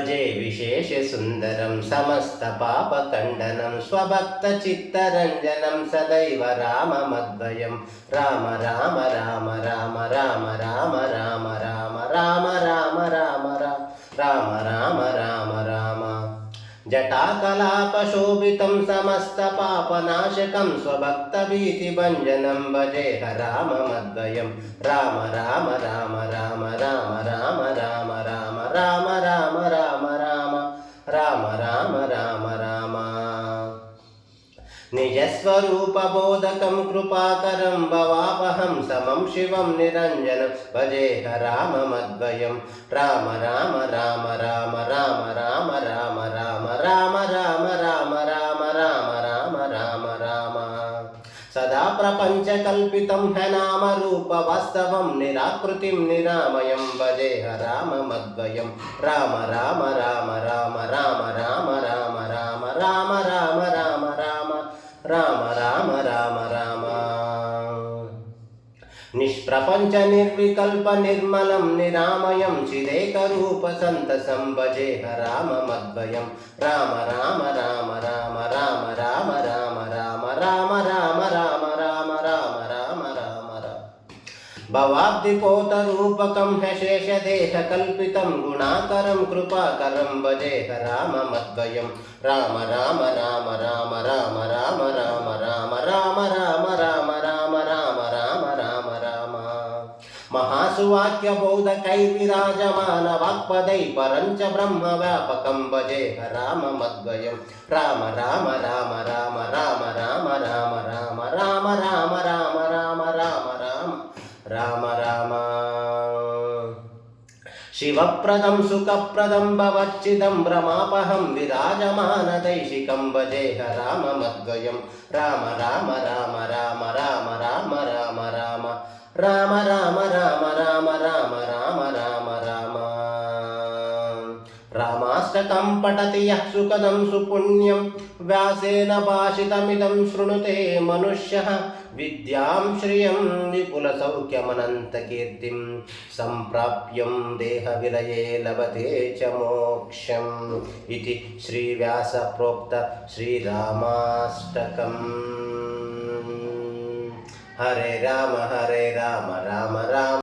भजे विशेषसुन्दरं समस्तपापखण्डनं स्वभक्तचित्तरञ्जनं सदैव राममद्वयं राम राम राम राम राम राम राम राम राम राम राम राम राम राम राम जटाकलापशोभितं समस्तपापनाशकं स्वभक्तभीतिभञ्जनं भजेह राममद्वयं राम राम राम राम राम राम राम राम राम राम राम राम राम राम राम निजस्वरूपबोधकं कृपाकरं भवापहं समं शिवं निरञ्जनं भजेह राममद्वयं राम राम राम राम राम राम राम राम राम राम राम राम राम राम राम राम सदा प्रपञ्चकल्पितं ह्यनामरूपवास्तवं निराकृतिं निरामयं भजेह राममद्वयं राम राम राम राम राम राम राम राम राम राम राम राम राम राम राम निष्प्रपञ्च निर्विकल्प निर्मलं निरामयं चिदेकरूपसन्तसं भजेह राममद्वयं राम राम राम राम राम राम राम राम राम राम राम राम राम राम राम भवाब्धिपोतरूपकं ह्यशेषदेहकल्पितं गुणाकरं कृपाकरं भजेह राममद्वयं राम राम राम राम राम राम राम राम राम राम राम राम राम राम राम राम महासुवाक्यबोधकैर्विराजमान वाक्पदै परञ्च ब्रह्मव्यापकं भजेह राममद्वयं राम राम राम राम राम राम राम राम राम राम राम राम राम राम राम शिवप्रदं सुखप्रदं भवच्चिदं भ्रमापहं विराजमानदैशिकं भजेह राममद्वयं राम राम राम राम राम राम राम राम राम राम राम राम राम राम राम राम रामाष्टकं पठति यः सुखदं सुपुण्यं व्यासेन भाषितमिदं शृणुते मनुष्यः विद्यां श्रियं विपुलसौख्यमनन्तकीर्तिं सम्प्राप्यं देहविलये लभते च मोक्षम् इति श्रीव्यासप्रोक्त श्रीरामाष्टकम् हरे राम राम राम